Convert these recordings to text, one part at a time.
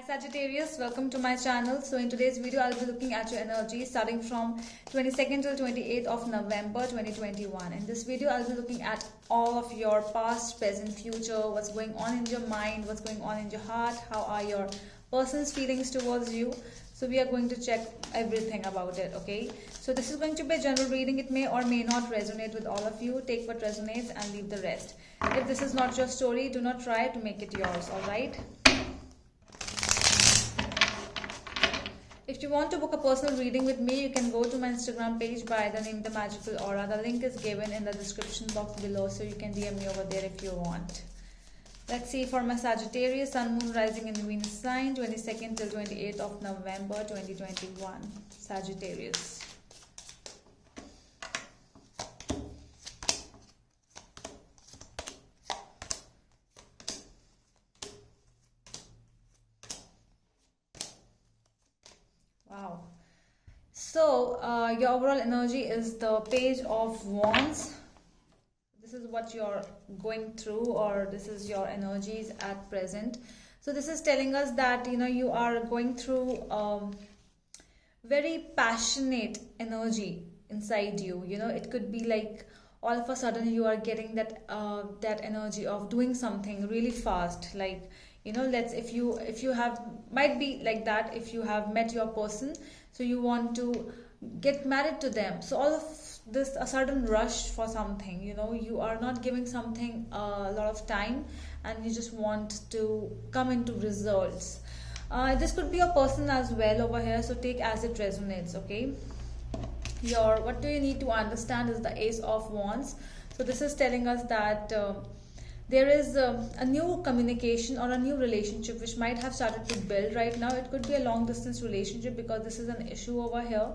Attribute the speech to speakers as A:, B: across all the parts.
A: Hi Sagittarius, welcome to my channel. So in today's video, I'll be looking at your energy starting from 22nd till 28th of November 2021. In this video, I'll be looking at all of your past, present, future, what's going on in your mind, what's going on in your heart, how are your person's feelings towards you. So we are going to check everything about it, okay? So this is going to be a general reading. It may or may not resonate with all of you. Take what resonates and leave the rest. If this is not your story, do not try to make it yours, all right? If you want to book a personal reading with me, you can go to my Instagram page by the name The Magical Aura. The link is given in the description box below, so you can DM me over there if you want. Let's see for my Sagittarius, Sun, Moon, Rising in the Venus sign, 22nd till 28th of November 2021. Sagittarius. Wow. So your overall energy is the Page of Wands. This is what you're going through, or this is your energies at present. So this is telling us that you are going through very passionate energy inside you. It could be like all of a sudden you are getting that that energy of doing something really fast, like let's if you have, might be like that, if you have met your person, so you want to get married to them. So all of this, a sudden rush for something, you are not giving something a lot of time, and you just want to come into results. This could be a person as well over here, so take as it resonates, okay? What do you need to understand is the Ace of Wands. So this is telling us that there is a new communication or a new relationship which might have started to build right now. It could be a long distance relationship because this is an issue over here.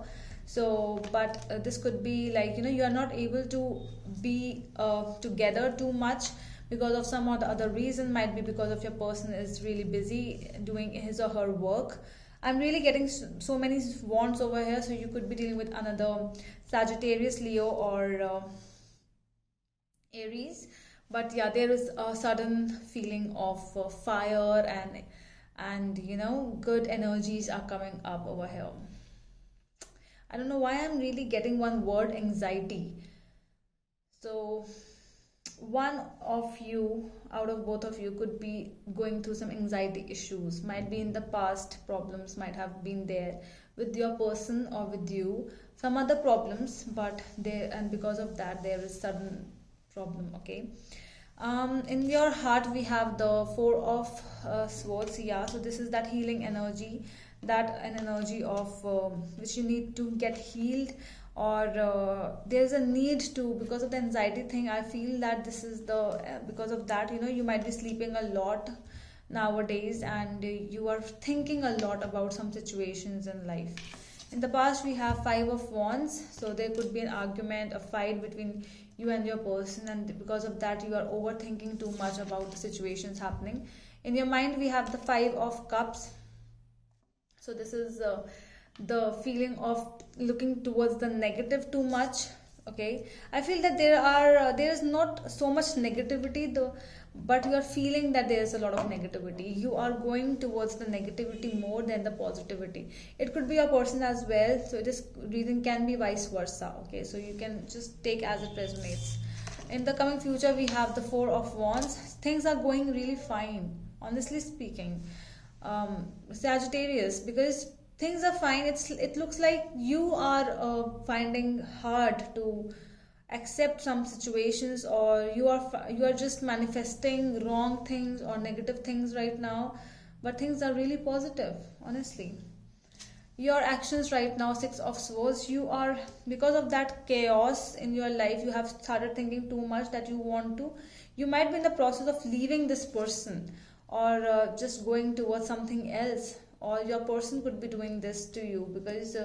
A: So but this could be like you are not able to be together too much because of some or the other reason. Might be because of your person is really busy doing his or her work. I'm really getting so many wands over here, so you could be dealing with another Sagittarius, Leo, or Aries. But yeah, there is a sudden feeling of fire, and good energies are coming up over here. I don't know why I'm really getting one word, anxiety. So one of you, out of both of you, could be going through some anxiety issues. Might be in the past, problems might have been there with your person or with you, some other problems, but there, and because of that there is sudden problem, okay? In your heart we have the Four of Swords. Yeah, so this is that healing energy, that an energy of which you need to get healed, or there's a need to, because of the anxiety thing. I feel that this is the because of that you might be sleeping a lot nowadays, and you are thinking a lot about some situations in life. In the past we have Five of Wands, so there could be an argument, a fight between you and your person, and because of that you are overthinking too much about the situations happening. In your mind we have the Five of Cups. So this is the feeling of looking towards the negative too much, okay? I feel that there is not so much negativity though, but you are feeling that there is a lot of negativity. You are going towards the negativity more than the positivity. It could be a person as well, so this reading can be vice versa, okay? So you can just take as it resonates. In the coming future we have the Four of Wands. Things are going really fine, honestly speaking, Sagittarius, because things are fine. It looks like you are finding hard to accept some situations, or you are just manifesting wrong things or negative things right now, but things are really positive, honestly. Your actions right now, Six of Swords, you are, because of that chaos in your life, you have started thinking too much that you might be in the process of leaving this person, or just going towards something else, or your person could be doing this to you, because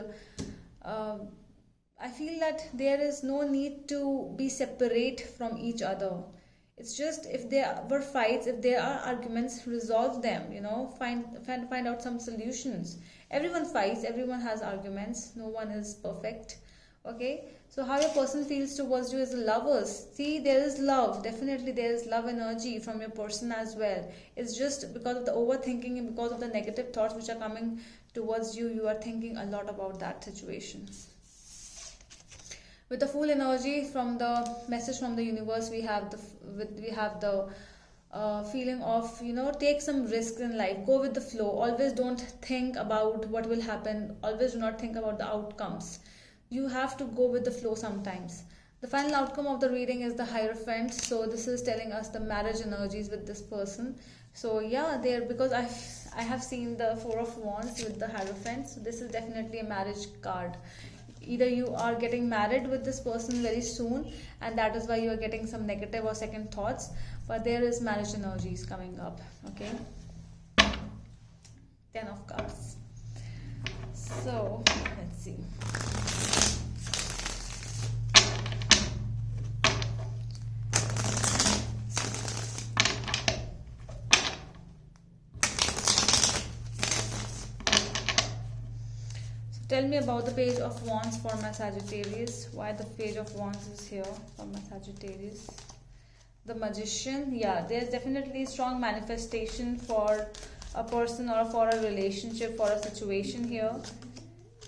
A: I feel that there is no need to be separate from each other. It's just, if there were fights, if there are arguments, resolve them, find out some solutions. Everyone fights, everyone has arguments, no one is perfect, Okay, so how your person feels towards you is lovers. See, there is love. Definitely, there is love energy from your person as well. It's just because of the overthinking and because of the negative thoughts which are coming towards you, you are thinking a lot about that situation. With the full energy from the message from the universe, we have the feeling of, take some risks in life, go with the flow, always don't think about what will happen, always do not think about the outcomes. You have to go with the flow sometimes. The final outcome of the reading is the Hierophant, so this is telling us the marriage energies with this person. So yeah, there, because I have seen the Four of Wands with the Hierophant, so this is definitely a marriage card. Either you are getting married with this person very soon, and that is why you are getting some negative or second thoughts, but there is marriage energies coming up. Okay, 10 of Cups. So let's see. Tell me about the Page of Wands for my Sagittarius. Why the Page of Wands is here for my Sagittarius? The Magician. Yeah, there's definitely strong manifestation for a person or for a relationship, for a situation here.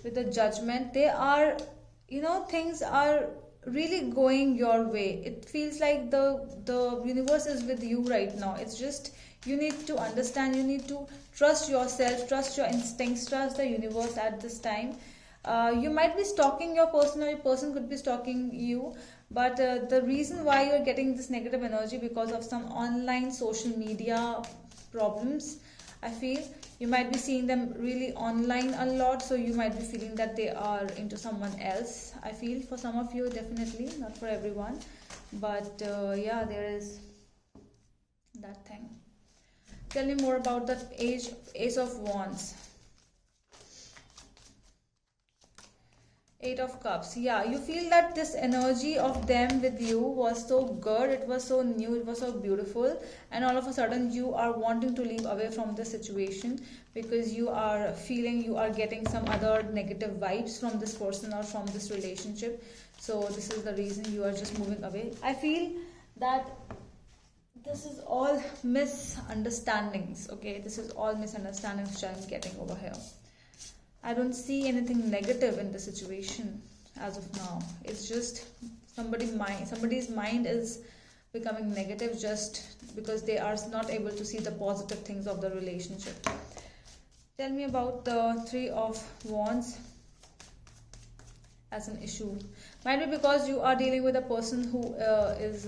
A: With the Judgment, they are, things are really going your way. It feels like the universe is with you right now. It's just, you need to understand, you need to trust yourself, trust your instincts, trust the universe at this time. You might be stalking your person, or your person could be stalking you, but the reason why you're getting this negative energy because of some online social media problems. I feel you might be seeing them really online a lot, so you might be feeling that they are into someone else. I feel for some of you, definitely not for everyone, but yeah, there is that thing. Tell me more about the Ace of Wands. 8 of Cups. Yeah, you feel that this energy of them with you was so good, it was so new, it was so beautiful, and all of a sudden you are wanting to leave away from the situation because you are feeling you are getting some other negative vibes from this person or from this relationship. So this is the reason you are just moving away. I feel that this is all misunderstandings. Okay, this is all misunderstandings which I'm getting over here. I don't see anything negative in the situation as of now. It's just somebody's mind is becoming negative just because they are not able to see the positive things of the relationship. Tell me about the 3 of Wands as an issue. Might be because you are dealing with a person who is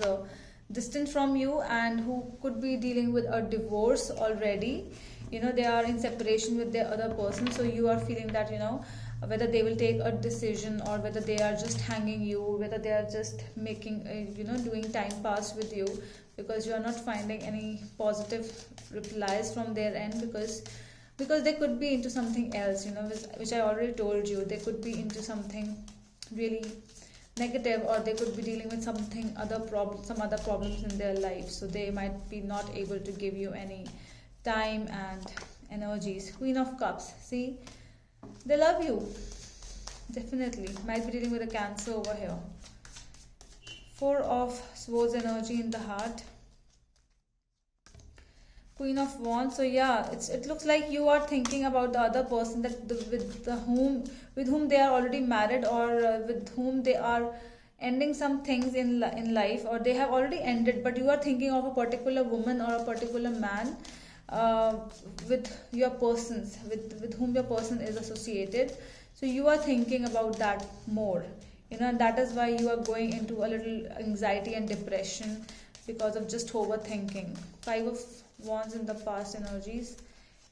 A: distant from you and who could be dealing with a divorce already. They are in separation with their other person, so you are feeling that, whether they will take a decision or whether they are just hanging you, whether they are just making doing time pass with you, because you are not finding any positive replies from their end, because they could be into something else, which I already told you. They could be into something really negative, or they could be dealing with some other problems in their life, so they might be not able to give you any time and energies. Queen of Cups. See, they love you, definitely. Might be dealing with a Cancer over here. 4 of Swords energy in the heart. Queen of Wands. So yeah, it looks like you are thinking about the other person, that with whom they are already married, or with whom they are ending some things in life, or they have already ended, but you are thinking of a particular woman or a particular man with whom your person is associated. So you are thinking about that more, and that is why you are going into a little anxiety and depression because of just overthinking. 5 of Wands in the past energies.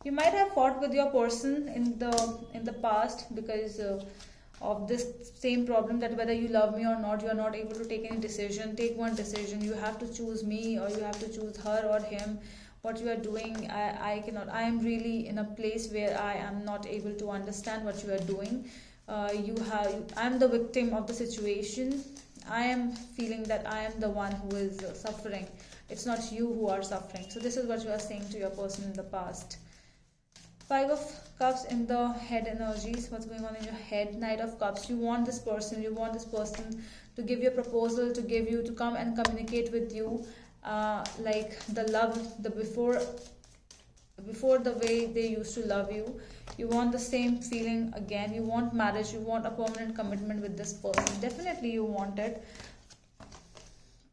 A: You might have fought with your person in the past because of this same problem, that whether you love me or not, you are not able to take any decision. Take one decision. You have to choose me, or you have to choose her or him. What you are doing, I cannot. I am really in a place where I am not able to understand what you are doing. I'm the victim of the situation. I am feeling that I am the one who is suffering. It's not you who are suffering. So this is what you are saying to your person in the past. Five of Cups in the head energies. What's going on in your head? Knight of Cups. You want this person. You want this person to give you a proposal, to give you, to come and communicate with you, like the love, the before the way they used to love you. You want the same feeling again. You want marriage. You want a permanent commitment with this person. Definitely you want it.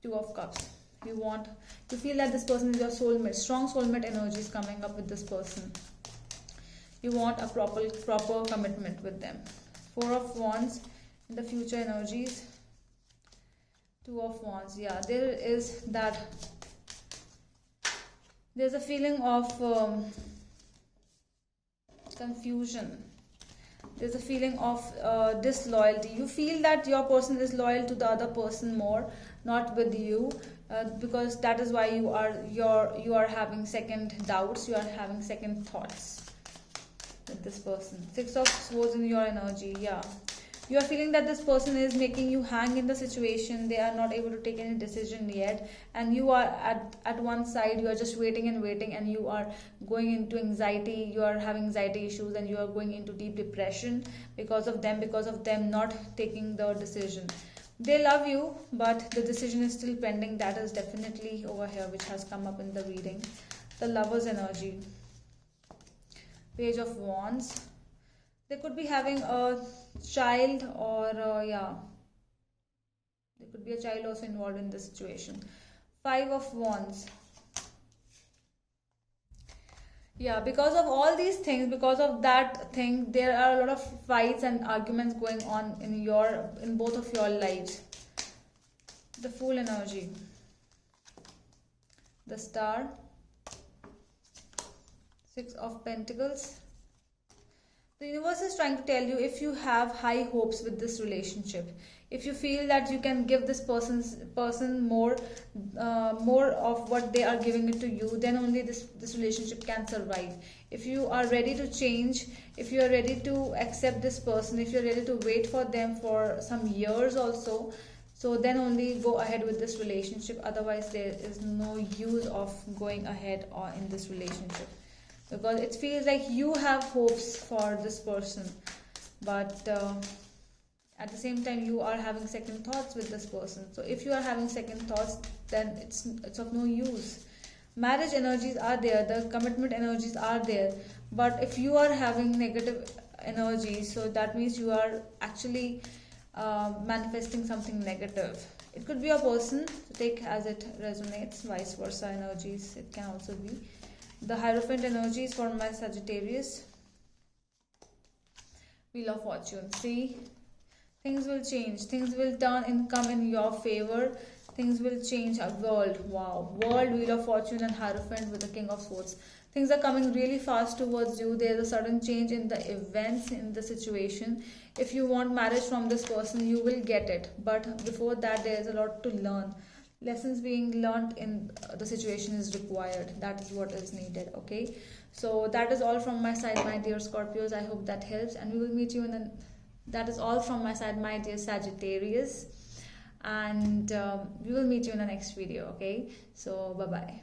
A: Two of Cups. You feel that this person is your soulmate. Strong soulmate energy is coming up with this person. You want a proper commitment with them. Four of Wands in the future energies. Two of Wands. Yeah, there's a feeling of confusion. There's a feeling of disloyalty. You feel that your person is loyal to the other person more, not with you, because that is why you are having second doubts, you are having second thoughts with this person. Six of Swords in your energy. Yeah, you are feeling that this person is making you hang in the situation. They are not able to take any decision yet, and you are at one side, you are just waiting and waiting, and you are going into anxiety. You are having anxiety issues, and you are going into deep depression because of them not taking the decision. They love you, but the decision is still pending. That is definitely over here, which has come up in the reading. The Lover's energy. Page of Wands. They could be having a child, or yeah, there could be a child also involved in this situation. Five of Wands. Yeah, because of all these things, because of that thing, there are a lot of fights and arguments going on in both of your lives. The Fool energy. The Star. Six of Pentacles. The universe is trying to tell you, if you have high hopes with this relationship, if you feel that you can give this person more of what they are giving it to you, then only this relationship can survive. If you are ready to change, if you are ready to accept this person, if you are ready to wait for them for some years also, so then only go ahead with this relationship. Otherwise there is no use of going ahead in this relationship, because it feels like you have hopes for this person, but at the same time you are having second thoughts with this person. So if you are having second thoughts, then it's of no use. Marriage energies are there, the commitment energies are there, but if you are having negative energies, so that means you are actually manifesting something negative. It could be a person, so take as it resonates. Vice versa energies, it can also be. The Hierophant energies for my Sagittarius. Wheel of Fortune. See, things will change. Things will come in your favor. Things will change. A world. Wow. World, Wheel of Fortune, and Hierophant with the King of Swords. Things are coming really fast towards you. There is a sudden change in the events, in the situation. If you want marriage from this person, you will get it. But before that, there is a lot to learn. Lessons being learned in the situation is required. That is what is needed. Okay, so that is all from my side, my dear Scorpios. I hope that helps, and we will meet you that is all from my side, my dear Sagittarius, and we will meet you in the next video. Okay, so bye bye.